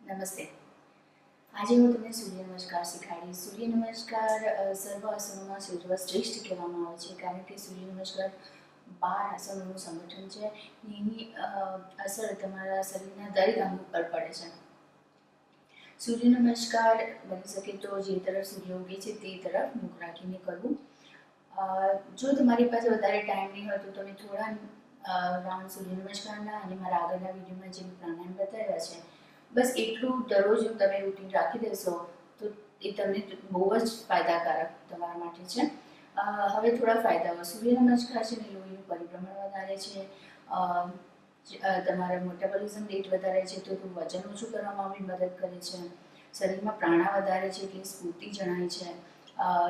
નમસ્તે. આજે હું તમને સૂર્ય નમસ્કાર શીખવાડીશ. સૂર્ય નમસ્કાર સર્વ આસનોમાં સર્વશ્રેષ્ઠ કહેવામાં આવે છે, કારણ કે સૂર્ય નમસ્કાર 12 આસનોનું સંગઠન છે. એની અસર તમારા શરીરના દરેક અંગ પર પડે છે. સૂર્ય નમસ્કાર બની શકે તો જે તરફ સૂર્ય ઉગે છે તે તરફ મુખ રાખીને કરવું. જો તમારી પાસે વધારે ટાઈમ નહીં હોય તો તમે થોડા રાઉન્ડ સૂર્ય નમસ્કારના અને મારા આગળના વિડીયોમાં જે પ્રાણાયામ બતાવ્યા છે બસ એટલું દરરોજ તમે રૂટીન રાખી દેશો તો એ તમને બહુ જ ફાયદાકારક તમારા માટે છે. હવે થોડા ફાયદાઓ. સૂર્ય નમસ્કાર છે ને લોહીનું પરિભ્રમણ વધારે છે, તમારા મેટાબોલિઝમ રેટ વધારે છે તો વજન ઓછું કરવામાં બી મદદ કરે છે, શરીરમાં પ્રાણા વધારે છે એટલે સ્ફૂર્તિ જણાય છે,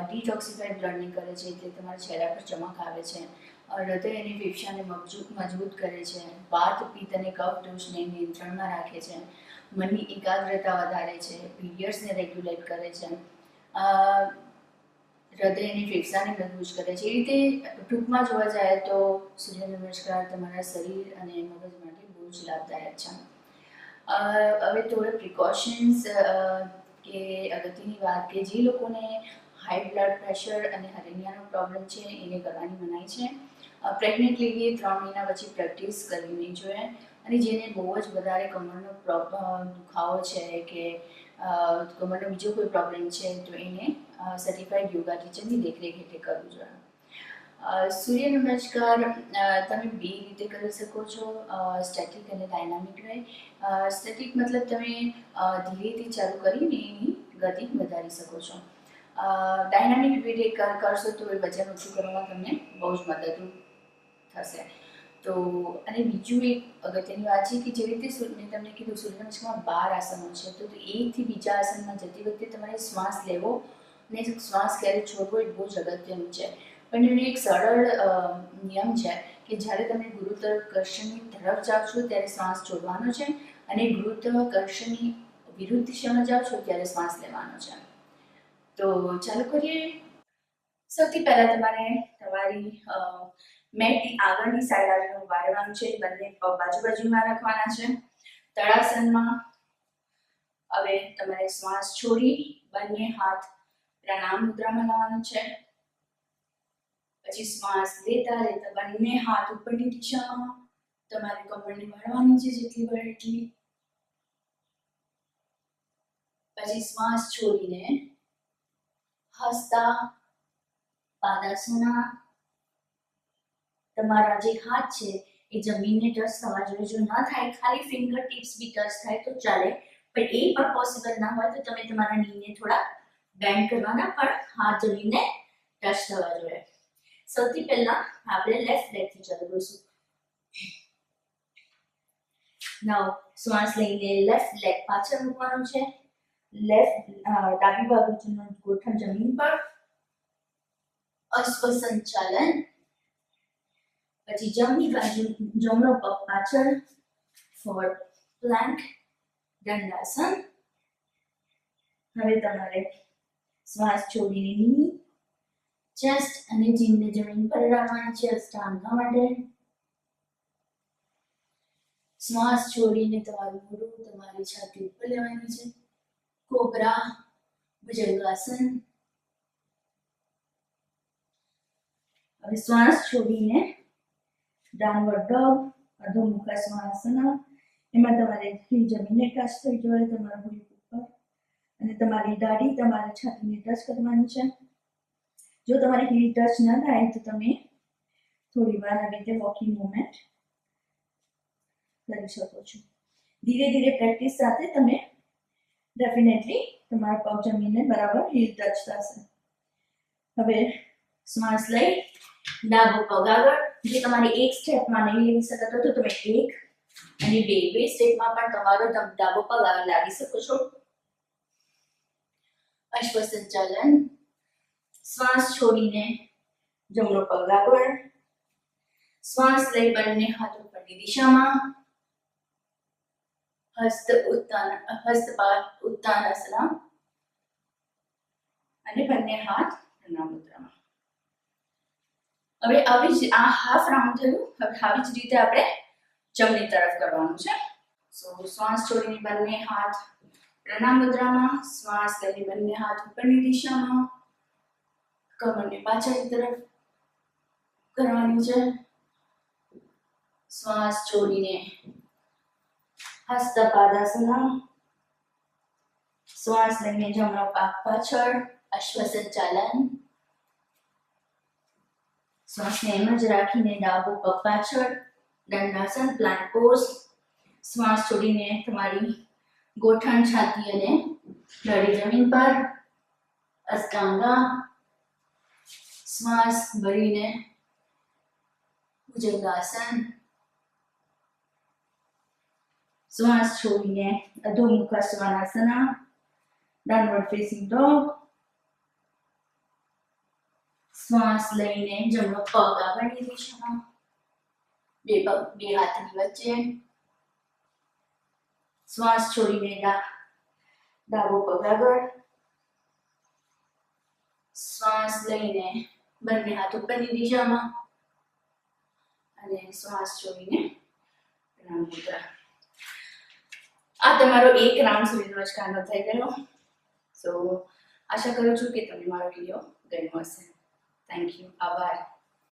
ડિટોક્સિફાઈ બ્લડને કરે છે એટલે તમારા ચહેરા પર ચમક આવે છે, હૃદય અને ફેફસાને મજબૂત કરે છે, વાત પિત્ત અને કફ દોષને નિયંત્રણમાં રાખે છે, મનની એકાગ્રતા વધારે છે, પીરિયડ્સને રેગ્યુલેટ કરે છે, હૃદય અને ફેફસાને મજબૂત કરે છે. એ રીતે ટૂંકમાં જોવા જાય તો સૂર્ય નમસ્કાર તમારા શરીર અને મગજ માટે બહુ જ લાભદાયક છે. હવે થોડા પ્રિકોશન્સ કે અગત્યની વાત કે જે લોકોને હાઈ બ્લડ પ્રેશર અને હરેનિયાનો પ્રોબ્લેમ છે એને કરવાની મનાઈ છે. પ્રેગ્નન્ટ લેડીએ 3 મહિના પછી પ્રેક્ટિસ કરવી નહીં જોઈએ, અને જેને બહુ જ વધારે કમરનો દુખાવો છે કે કમરનો બીજો કોઈ પ્રોબ્લેમ છે તો એને સર્ટિફાઈડ યોગા ટીચરની દેખરેખ હેઠળ કરવું જોઈએ. સૂર્ય નમસ્કાર તમે બે રીતે કરી શકો છો, સ્ટેટિક અને ડાયનામિક વે. સ્ટેટિક મતલબ તમે ધીરેથી ચાલુ કરીને એની ગતિ વધારી શકો છો. ડાયનામિક વે કરશો તો એ વજન ઓછું કરવામાં તમને બહુ જ મદદરૂપ થશે. તો અને બીજું એક અગત્યની વાત છે કે જે રીતે મેં તમને કીધું સૂર્ય નમસ્કારમાં 12 આસનો છે, તો એકથી બીજા આસનમાં જતી વખતે તમારે શ્વાસ લેવો ને શ્વાસ ક્યારે છોડવો એ બહુ જ અગત્યનું છે. પણ એનો એક સરળ નિયમ છે કે જ્યારે તમે ગુરુત્વાકર્ષણની તરફ જાઓ છો ત્યારે શ્વાસ છોડવાનો છે, અને ગુરુત્વાકર્ષણની વિરુદ્ધ દિશામાં જાઓ છો ત્યારે શ્વાસ લેવાનો છે. તો ચાલુ કરીએ. સૌથી પહેલા તમારે તમારી મેટની આગળની સાઈડ આગળ ઉભા રહેવાનું છે, બંને પગ બાજુમાં રાખવાના છે. તળાસનમાં હવે તમારે શ્વાસ છોડી બંને હાથ પ્રણામ મુદ્રામાં લાવવાનું છે. પછી શ્વાસ લેતા લેતા બંને હાથ ઉપરની દિશામાં તમારે કમરને વળવાની છે જેટલી વળે એટલી. પછી શ્વાસ છોડીને હસતા પાદાસના તમારા જે હાથ છે એ જમીનને ટચ થવા જોઈએ. જો ન થાય ખાલી ફિંગર ટિપ્સ બી ટચ થાય તો ચાલે, પણ એ પણ પોસિબલ ના હોય તો તમે તમારા નીને થોડા બેન્ડ કરવાના, પણ હાથ જમીનને ટચ થવા જોઈએ. સૌથી પહેલા આપણે લેફ્ટ લેગ થી ચાલુ કરીશું. નાઉ શ્વાસ લઈને લેફ્ટ લેગ પાછળ મૂકવાનું છે. ડાબી બાજુનું ગોઠણ જમીન પર, અશ્વસંચાલન. પછી જમણી બાજુ જમણો પગ પાછળ, ફોરવર્ડ પ્લાન્ક, દંડાસન. હવે તમારે શ્વાસ છોડીને ની, ચેસ્ટ અને જીભને જમીન પર રાખવાની છે અષ્ટાંગા માટે. શ્વાસ છોડીને તમારું મોઢું તમારી છાતી ઉપર લેવાની છે. કોબરા, ભુજંગાસન. હવે શ્વાસ છોડીને ડાઉનવર્ડ ડોગ, અધોમુખાસન. એમાં તમારે જમીનને ટચ થઈ જોઈએ તમારા ભુજ ઉપર, અને તમારી દાઢી તમારી છાતીને ટચ કરવાની છે. જો તમારી હીલ ટચ ન થાય તો તમે થોડી વાર આવી રીતે વોકિંગ મૂવમેન્ટ કરી શકો છો. ધીરે ધીરે પ્રેક્ટિસ સાથે તમે ડેફિનેટલી તમારા પગ જમીનને બરાબર હીલ ટચ થશે. હવે શ્વાસ લઈ ડાબો પગ આગળ. જે તમારે એક સ્ટેપમાં નહીં લઈ શકતો તો તમે એક અને બે સ્ટેપમાં પણ તમારો ડાબો પગ આગળ લાવી શકો છો. અશ્વસંચાલન. શ્વાસ છોડીને જમણો પગ આગળ, શ્વાસ લઈ બંને હાથ ઉપરની દિશામાં, ઉત્તાનાસન, અને બંને હાથ પ્રણામ મુદ્રામાં. હવે આવી જ આ હાફ રાઉન્ડ થયું. હવે આવી જ રીતે આપણે જમણી તરફ કરવાનું છે. સો શ્વાસ છોડીને બંને હાથ પ્રણામ મુદ્રામાં શ્વાસ લઈને બંને હાથ ઉપરની દિશામાં, કમરને પાછળની તરફ કરવાની છે. શ્વાસ છોડીને હસ્ત પાદાસના, શ્વાસ લઈને જમણો પાક પાછળ, અશ્વ સંચાલન. શ્વાસને એમ જ રાખીને ડાબો પગ પાછળ, દંડાસન પ્લાન્ટ પોઝ. શ્વાસ છોડીને તમારી ગોઠણ, છાતી અને નળી જમીન પર, અષ્ટાંગા. શ્વાસ ભરીને ભુજંગાસન. શ્વાસ છોડીને અધોમુખ શ્વાનાસના, ડાઉનવર્ડ ફેસિંગ ડોગ. શ્વાસ લઈને જમણો પગ આગળની દિશામાં, બે હાથની વચ્ચે. શ્વાસ છોડીને ડાબો પગ આગળ. શ્વાસ લઈને બંને હાથ ઉપરની દિશામાં અને શ્વાસ છોડીને પ્રણામ મુદ્રા. આ તમારો એક રાઉન્ડ સૂર્ય નમસ્કારનો થઈ ગયો. સો આશા કરું છું કે તમને મારો વિડીયો ગમ્યો હશે. Thank you. આભાર.